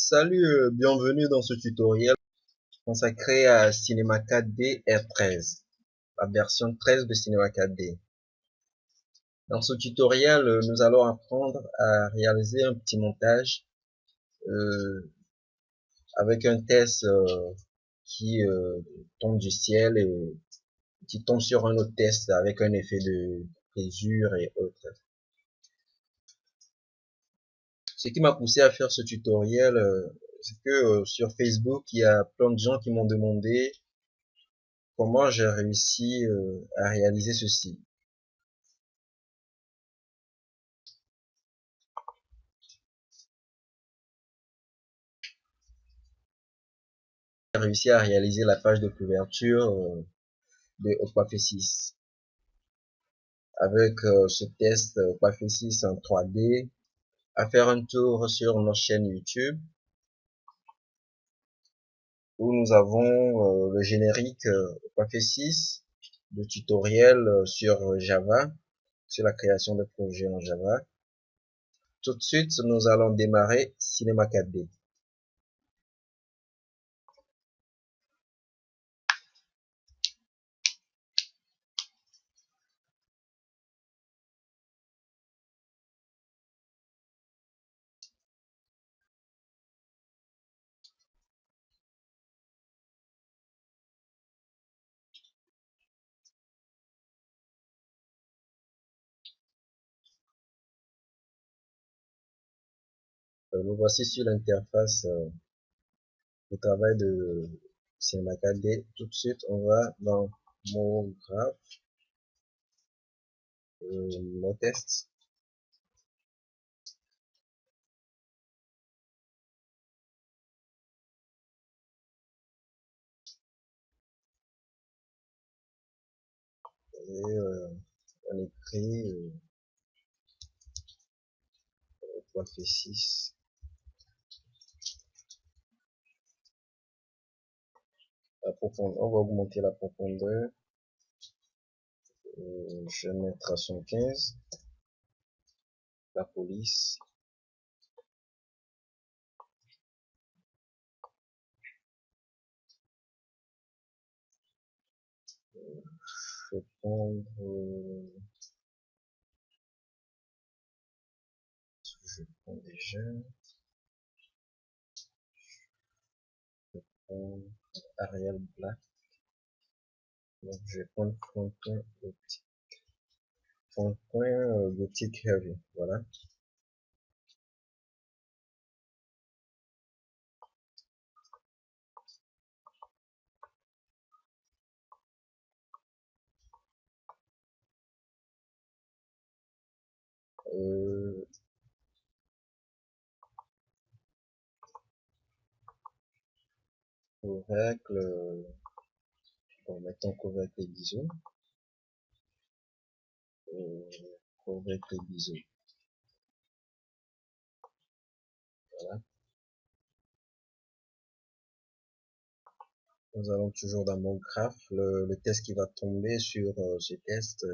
Salut, bienvenue dans ce tutoriel consacré à Cinema 4D R13, la version 13 de Cinema 4D. Dans ce tutoriel, nous allons apprendre à réaliser un petit montage euh, avec un test qui tombe du ciel et qui tombe sur un autre test avec un effet de brisure et autres. Ce qui m'a poussé à faire ce tutoriel, c'est que sur Facebook, il y a plein de gens qui m'ont demandé comment j'ai réussi à réaliser ceci. J'ai réussi à réaliser la page de couverture de Opafé 6 avec ce test Opafé 6 en 3D, à faire un tour sur notre chaîne YouTube où nous avons le générique Opafé 6, le tutoriel sur Java, sur la création de projets en Java. Tout de suite, nous allons démarrer Cinema 4D. Nous voici sur l'interface de travail de Cinema 4D. Tout de suite, on va dans mon graphe, mon test. Et on écrit Opafé 6. On va augmenter la profondeur. Je vais mettre à 115. La police. Je vais prendre, je prends déjà, Arial Black. Donc je vais prendre Franklin Gothic. Franklin Gothic Heavy. Voilà. Euh, couvercle, bon, mettons couvercle biseau. Couvercle biseau. Voilà. Nous allons toujours dans mon graphe, le test qui va tomber sur ce test.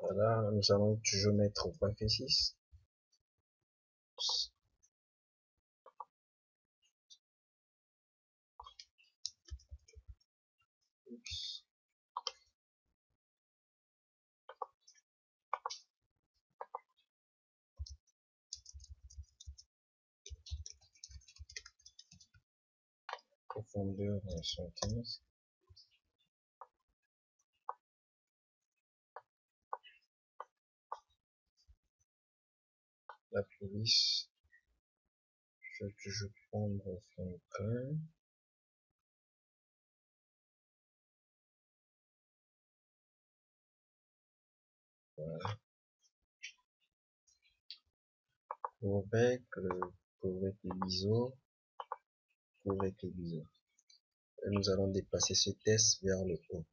Voilà, nous allons toujours mettre Opafé 6. Profondeur 115. La police, je vais toujours prendre Franklin. couvercle ISO, couvercle ISO. Et nous allons déplacer ce test vers le haut.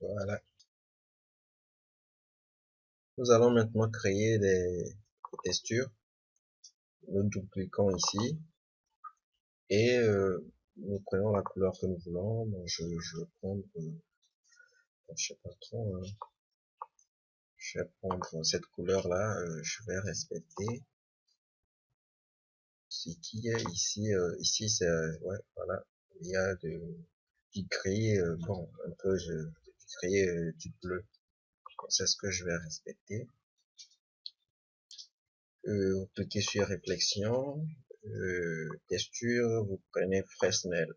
Voilà. Nous allons maintenant créer des textures. Nous dupliquons ici et nous prenons la couleur que nous voulons. Donc je vais prendre, je sais pas trop, je vais prendre cette couleur là. Je vais respecter ce qui est ici. Ici c'est ouais, voilà, il y a du gris, bon un peu du gris, du bleu. C'est ce que je vais respecter. Vous cliquez sur réflexion, texture, vous prenez Fresnel.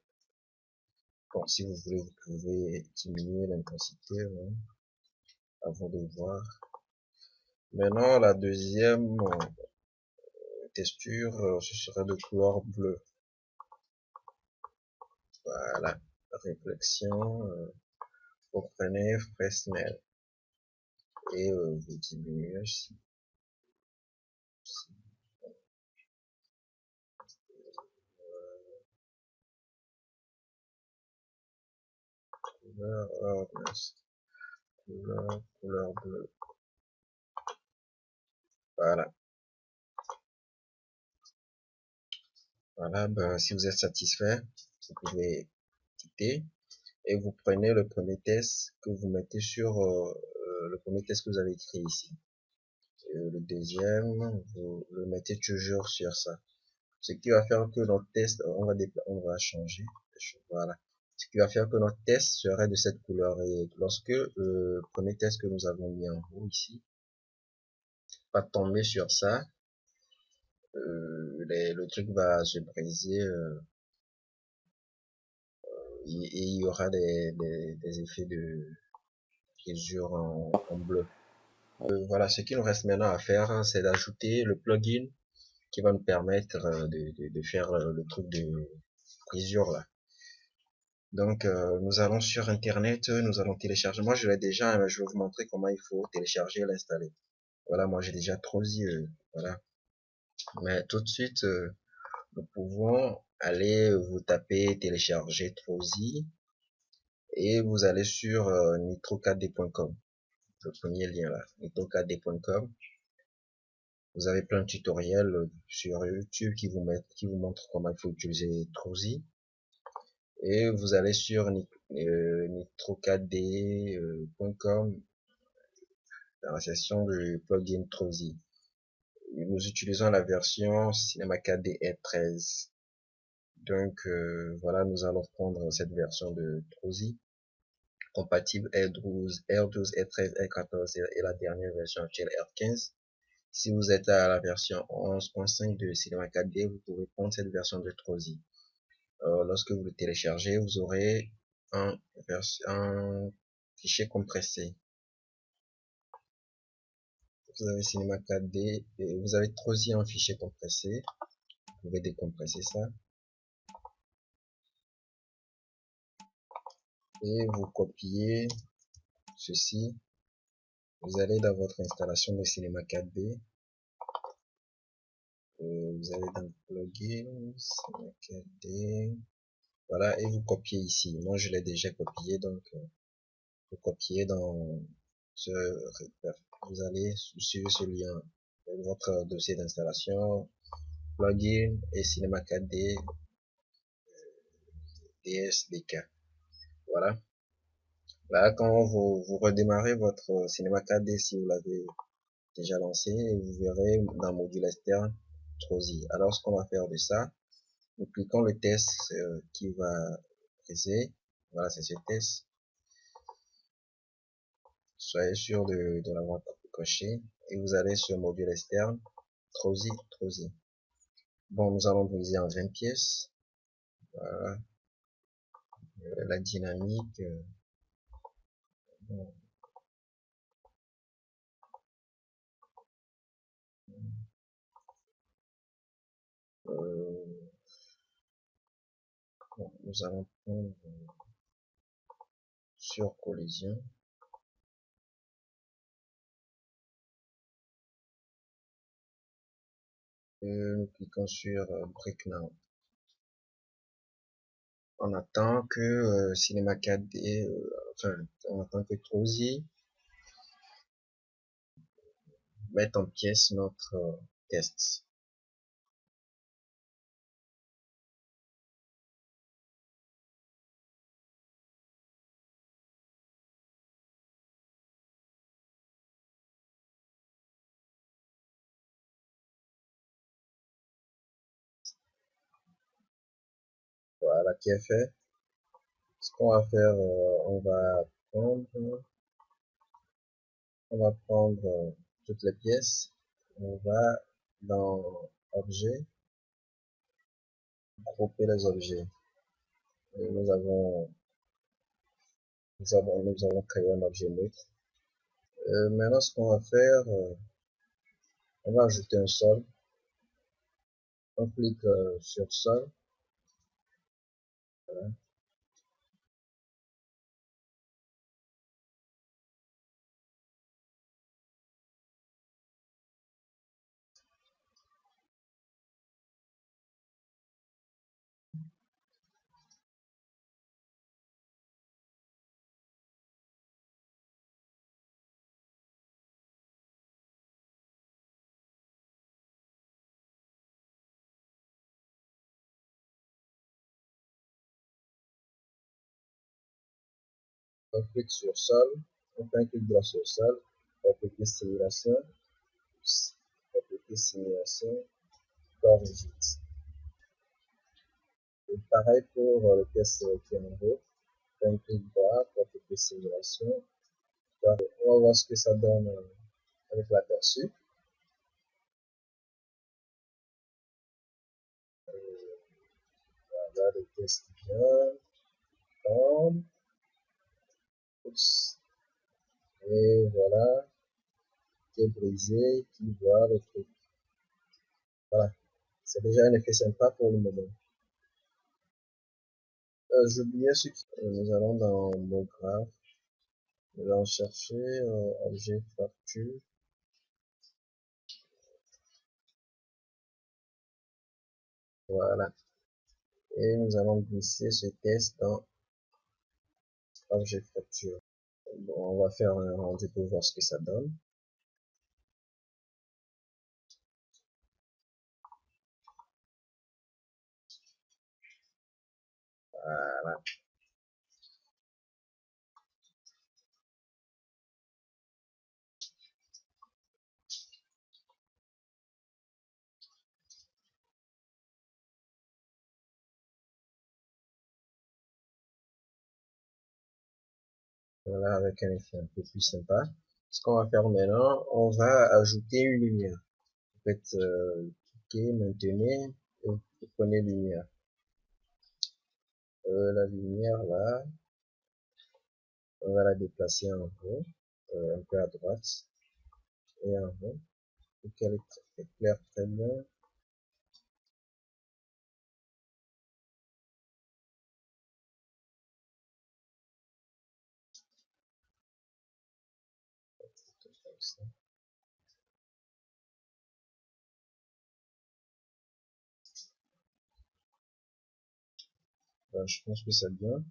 Bon, si vous voulez, vous pouvez diminuer l'intensité, hein, avant de voir. Maintenant, la deuxième texture, ce serait de couleur bleue. Voilà, réflexion, vous prenez Fresnel et vous diminuez aussi. Couleur bleue. Voilà. Voilà, ben, si vous êtes satisfait, vous pouvez quitter et vous prenez le premier test que vous mettez sur le premier test que vous avez écrit ici. Le deuxième, vous le mettez toujours sur ça. Ce qui va faire que notre test, on va changer. Voilà. Ce qui va faire que notre test serait de cette couleur. Et lorsque le premier test que nous avons mis en haut ici va tomber sur ça, le truc va se briser et il y aura des effets de brisure en bleu. Voilà, ce qu'il nous reste maintenant à faire, c'est d'ajouter le plugin qui va nous permettre de faire le truc de brisure là. Donc nous allons sur internet, nous allons télécharger. Moi je l'ai déjà, hein, je vais vous montrer comment il faut télécharger et l'installer. Voilà, moi j'ai déjà Trozy, voilà. Mais tout de suite, nous pouvons aller vous taper télécharger Trozy et vous allez sur nitro4d.com, le premier lien là, nitro4d.com. Vous avez plein de tutoriels sur YouTube qui vous montrent comment il faut utiliser Trozy. Et vous allez sur nitro4d.com dans la section de plugin Trozy. Nous utilisons la version Cinema 4D R13. Donc voilà, nous allons prendre cette version de Trozy, compatible R12, R13, R14 et la dernière version actuelle R15. Si vous êtes à la version 11.5 de Cinema 4D, vous pouvez prendre cette version de Trozy. Lorsque vous le téléchargez, vous aurez un fichier compressé. Vous avez Cinema 4D et vous avez Trozy en fichier compressé. Vous pouvez décompresser ça. Et vous copiez ceci. Vous allez dans votre installation de Cinema 4D. Vous allez dans plugins, Cinema 4D. Voilà, et vous copiez ici. Moi, je l'ai déjà copié, donc vous copiez dans ce vous allez suivre ce lien, votre dossier d'installation, plugin et Cinema 4D DSDK. Voilà. Là, quand vous redémarrez votre Cinema 4D, si vous l'avez déjà lancé, vous verrez dans module externe Trozy. Alors, ce qu'on va faire de ça, nous cliquons le test qui va briser. Voilà, c'est ce test. Soyez sûr de l'avoir coché et vous allez sur module externe Troisier. Bon, nous allons briser en 20 pièces. Voilà. La dynamique. Bon. Bon, nous allons prendre sur collision. Nous cliquons sur Break Now. On attend que Cinema 4D, enfin, on attend que Trozy mette en pièce notre test. Voilà qui est fait. Ce qu'on va faire, on va prendre toutes les pièces. On va dans Objet, grouper les objets. Et nous avons créé un objet neutre. Maintenant, ce qu'on va faire, on va ajouter un sol. On clique sur sol. Voilà. On clique sur sol. On fait un clic droit sur sol. On clique simulation. On clique simulation. Corrigé. Et pareil pour le test qui est en haut. Un clic droit pour cliquer simulation. On va voir ce que ça donne avec l'aperçu. Voilà le test qui vient. Et voilà, qui est brisé, qui voit le truc. Voilà, c'est déjà un effet sympa pour le moment. J'oubliais ce qui... nous allons dans mon graphe. Nous allons chercher objet fracture. Voilà. Et nous allons glisser ce test dans objet fracture. Bon, on va faire un rendu pour voir ce que ça donne. Voilà. Voilà, avec un effet un peu plus sympa. Ce qu'on va faire maintenant, on va ajouter une lumière. Vous faites cliquer, maintenez, et vous prenez lumière. La lumière là, on va la déplacer en haut, un peu à droite et en haut, pour qu'elle éclaire très bien. Ben, je pense que c'est bien.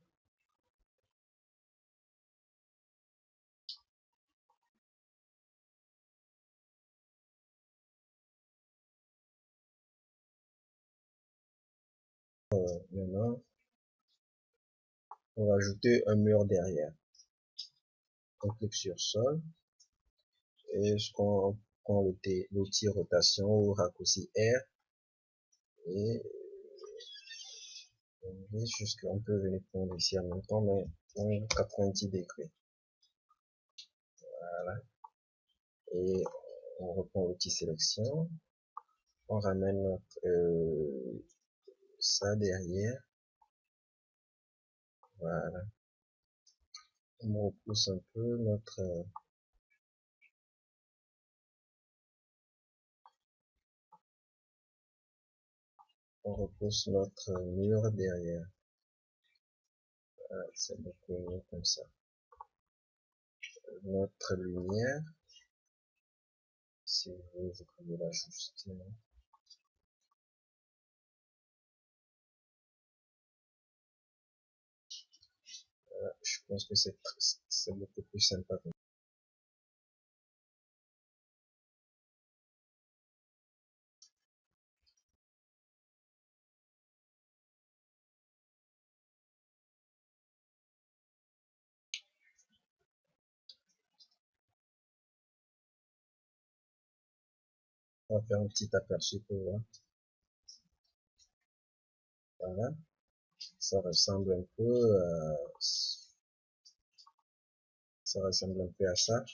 Maintenant, on va ajouter un mur derrière. On clique sur sol et ce qu'on prend l'outil rotation ou raccourci R et on dit jusqu'on peut venir prendre ici en même temps, mais 90 degrés. Voilà. Et on reprend l'outil sélection. On ramène notre ça derrière. Voilà. On repousse un peu notre mur derrière. Voilà, c'est beaucoup mieux comme ça. Notre lumière, si vous pouvez l'ajuster. Voilà, je pense que c'est beaucoup plus sympa. On va faire un petit aperçu pour voir. Voilà, ça ressemble un peu à ça.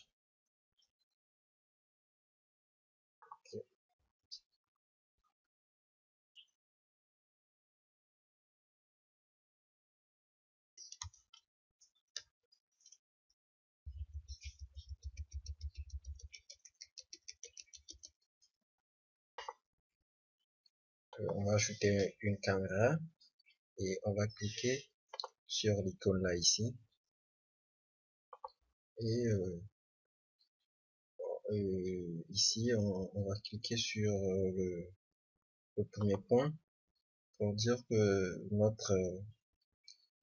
Ok. On va ajouter une caméra et on va cliquer sur l'icône là ici et ici on va cliquer sur le premier point pour dire que notre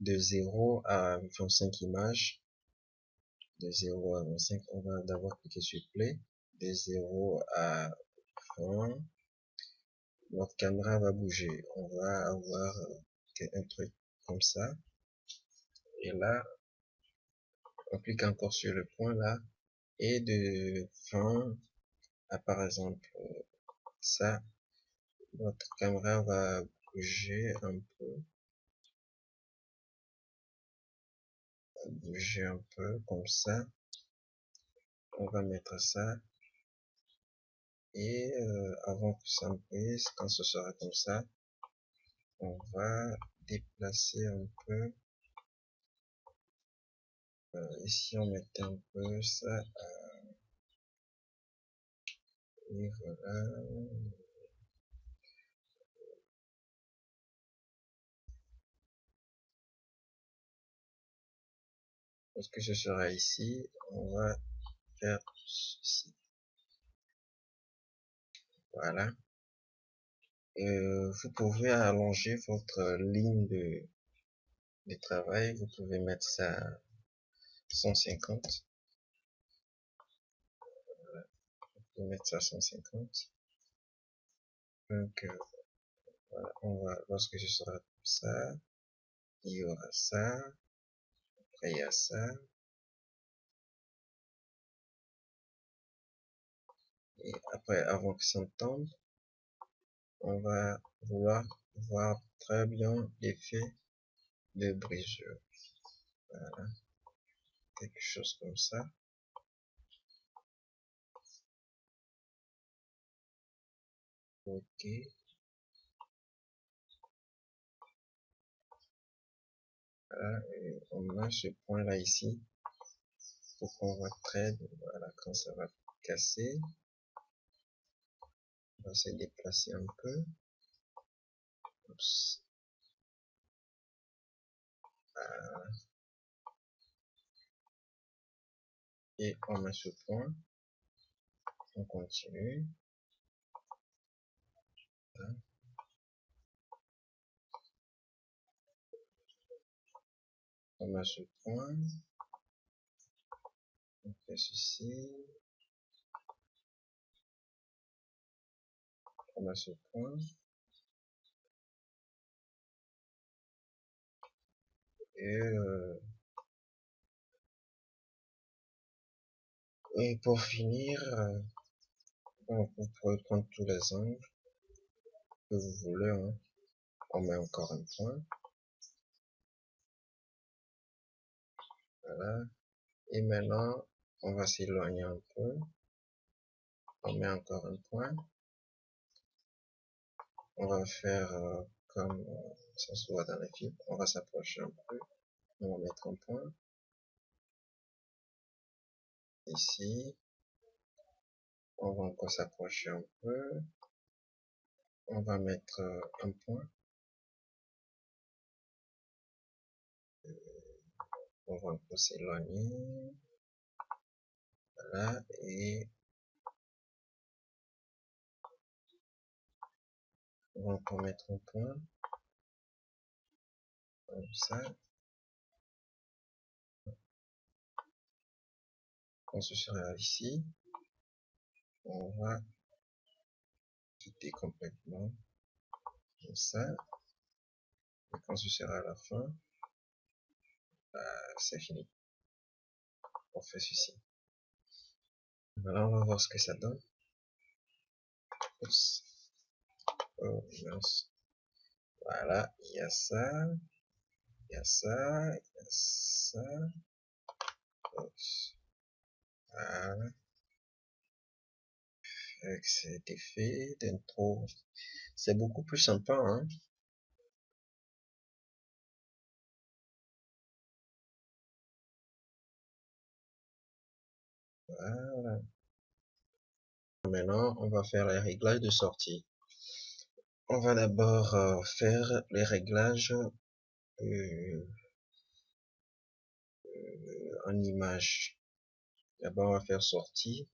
de 0 à 25 images, de 0 à 25, on va d'abord cliquer sur play, de 0 à 20, notre caméra va bouger, on va avoir un truc comme ça, et là on clique encore sur le point là, et de 20 à par exemple ça, notre caméra va bouger un peu comme ça. On va mettre ça et avant que ça brise, quand ce sera comme ça, on va déplacer un peu. Ici on mettait un peu ça et voilà. Lorsque ce sera ici, on va faire ceci. Voilà. Vous pouvez allonger votre ligne de travail. Vous pouvez mettre ça à 150. Voilà. Vous pouvez mettre ça à 150. Donc, voilà. Lorsque ce sera comme ça, il y aura ça. Après, il y a ça. Et après, avant que ça tombe, on va vouloir voir très bien l'effet de brisure. Voilà. Quelque chose comme ça. Ok. Voilà. Et on a ce point là ici pour qu'on voit très bien. Voilà, quand ça va casser, on va se déplacer un peu. Oups. Voilà. Et on met ce point. On continue. Voilà. On met ce point. On fait ceci. On met ce point. Et pour finir, vous pouvez prendre tous les angles que vous voulez. Hein. On met encore un point. Voilà. Et maintenant, on va s'éloigner un peu. On met encore un point. on va faire comme ça se voit dans les fibres. On va s'approcher un peu. On va mettre un point ici. On va encore s'approcher un peu. On va mettre un point. On va encore s'éloigner. Voilà. Et on va encore mettre un point. Comme ça. Quand ce sera ici, on va quitter complètement. Comme ça. Et quand ce sera à la fin, c'est fini. On fait ceci. Voilà, on va voir ce que ça donne. Oups. Oh, mince. Voilà, il y a ça, il y a ça, il y a ça. Oups. Voilà. Avec cet effet d'intro, c'est beaucoup plus sympa, hein. Voilà. Maintenant, on va faire les réglages de sortie. On va d'abord faire les réglages en image. D'abord, on va faire sortie,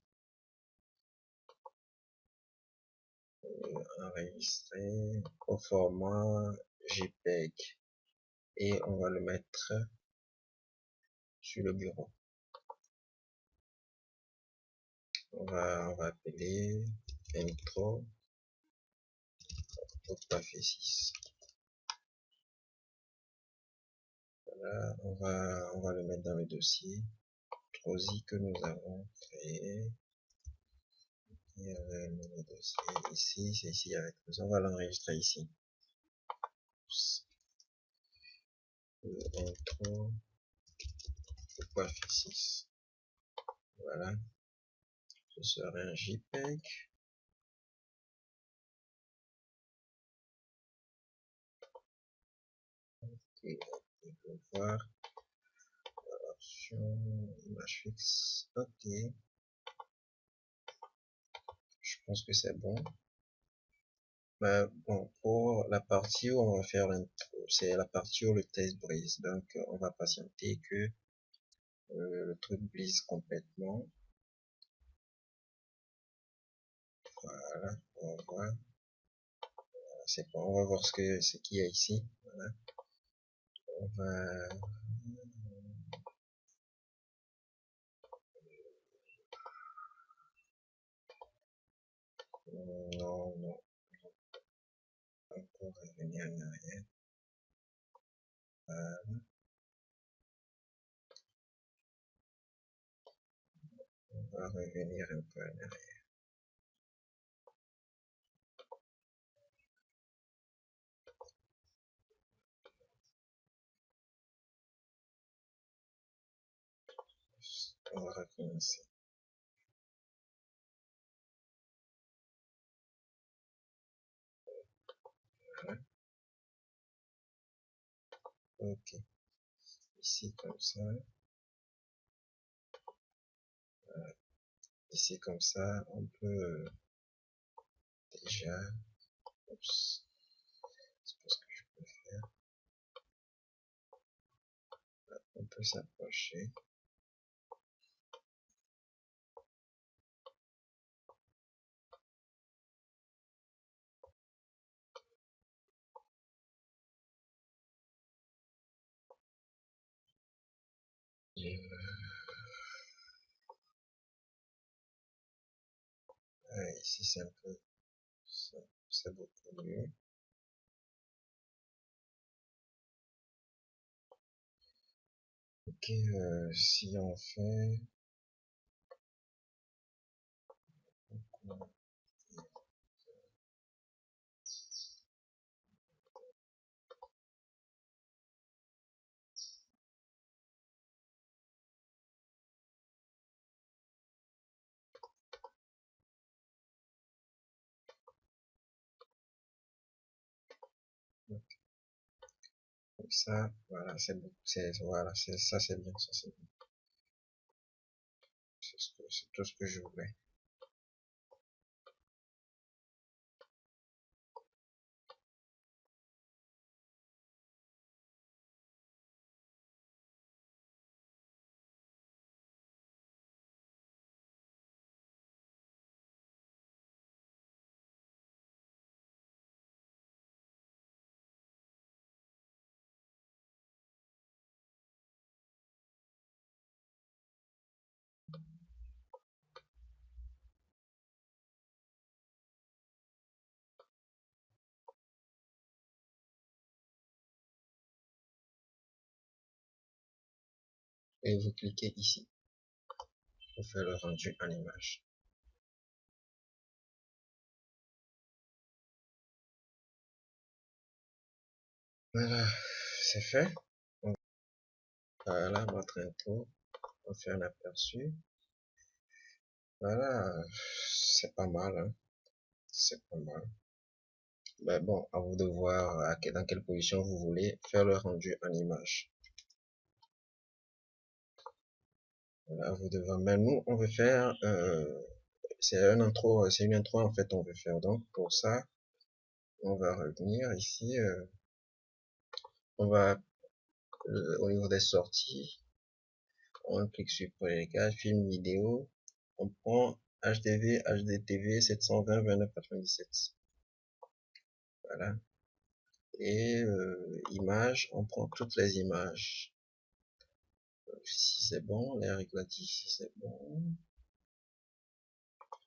enregistrer au format JPEG et on va le mettre sur le bureau. On va appeler intro au café 6. Voilà, on va le mettre dans le dossier Trosi que nous avons créé. Et le dossier ici, c'est ici avec nous. On va l'enregistrer ici. Intro au café 6. Voilà. Ce serait un JPEG. Et on peut voir l'option image fixe. Ok. Je pense que c'est bon. Bon, pour la partie où on va faire l'intro, c'est la partie où le test brise. Donc, on va patienter que le truc brise complètement. Voilà, on va voir. C'est bon, on va voir ce qu'il y a ici. Voilà. On va... Non, non. Encore revenir en arrière. Voilà. On va revenir un peu en arrière. On va recommencer. Voilà. Ok. Ici comme ça. Voilà. Ici comme ça, on peut déjà... Oups. C'est pas ce que je peux faire. On peut s'approcher. Ici c'est un peu... C'est beaucoup mieux. Ok, si on fait... Comme ça, voilà, c'est bon. Voilà, ça, c'est bien, ça, c'est bien. C'est tout ce que je voulais. Et vous cliquez ici pour faire le rendu en image. Voilà, c'est fait. Voilà notre intro. On fait un aperçu. Voilà, c'est pas mal, hein. C'est pas mal. Mais bon, à vous de voir dans quelle position vous voulez faire le rendu en image. Voilà, à vous de voir. Mais nous, on veut faire, c'est une intro en fait, on veut faire. Donc, pour ça, on va revenir ici, on va, au niveau des sorties, on clique sur réglages, film vidéo, on prend HDV, HDTV 720 2997. Voilà. Et images, on prend toutes les images. Si c'est bon, les réglages ici c'est bon.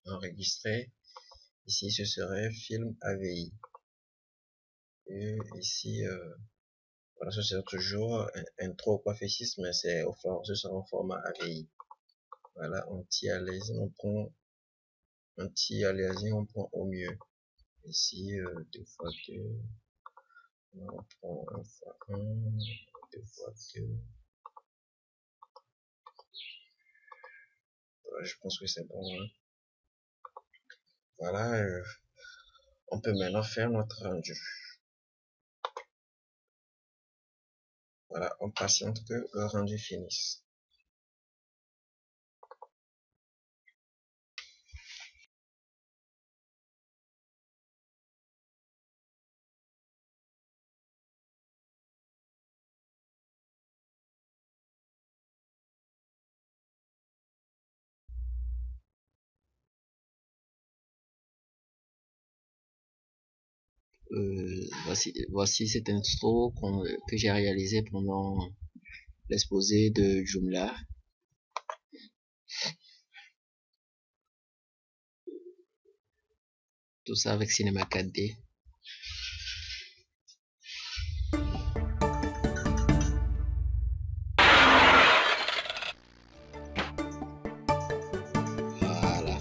Enregistrer. Ici ce serait film AVI. Et ici, voilà, ce sera toujours intro prophétie, mais c'est ce sera en format AVI. Voilà, anti-aliasing, on prend au mieux. Ici, 2x2, on prend 1x1, 2x2. Voilà, je pense que c'est bon, hein. Voilà, on peut maintenant faire notre rendu. Voilà, on patiente que le rendu finisse. Voici cette intro que j'ai réalisé pendant l'exposé de Joomla. Tout ça avec Cinema 4D. Voilà.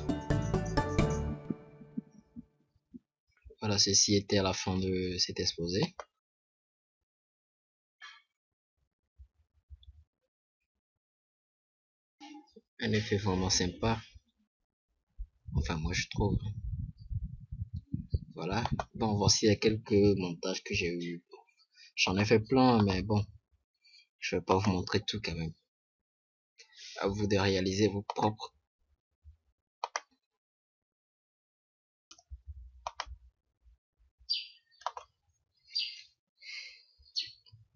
Voilà, ceci était à la fin de cet exposé. Un effet vraiment sympa. Enfin, moi je trouve. Voilà. Bon, voici les quelques montages que j'ai eu. J'en ai fait plein, mais bon, je vais pas vous montrer tout quand même. À vous de réaliser vos propres.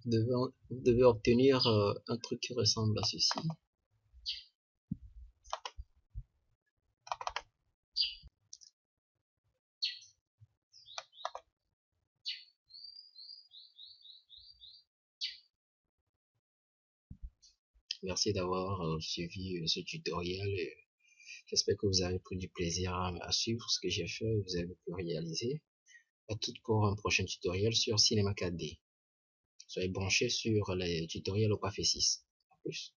Vous devez obtenir un truc qui ressemble à ceci. Merci d'avoir suivi ce tutoriel. J'espère que vous avez pris du plaisir à suivre ce que j'ai fait et vous avez pu réaliser. À tout pour un prochain tutoriel sur Cinema 4D. Soyez branchés sur les tutoriels au Café 6. A plus.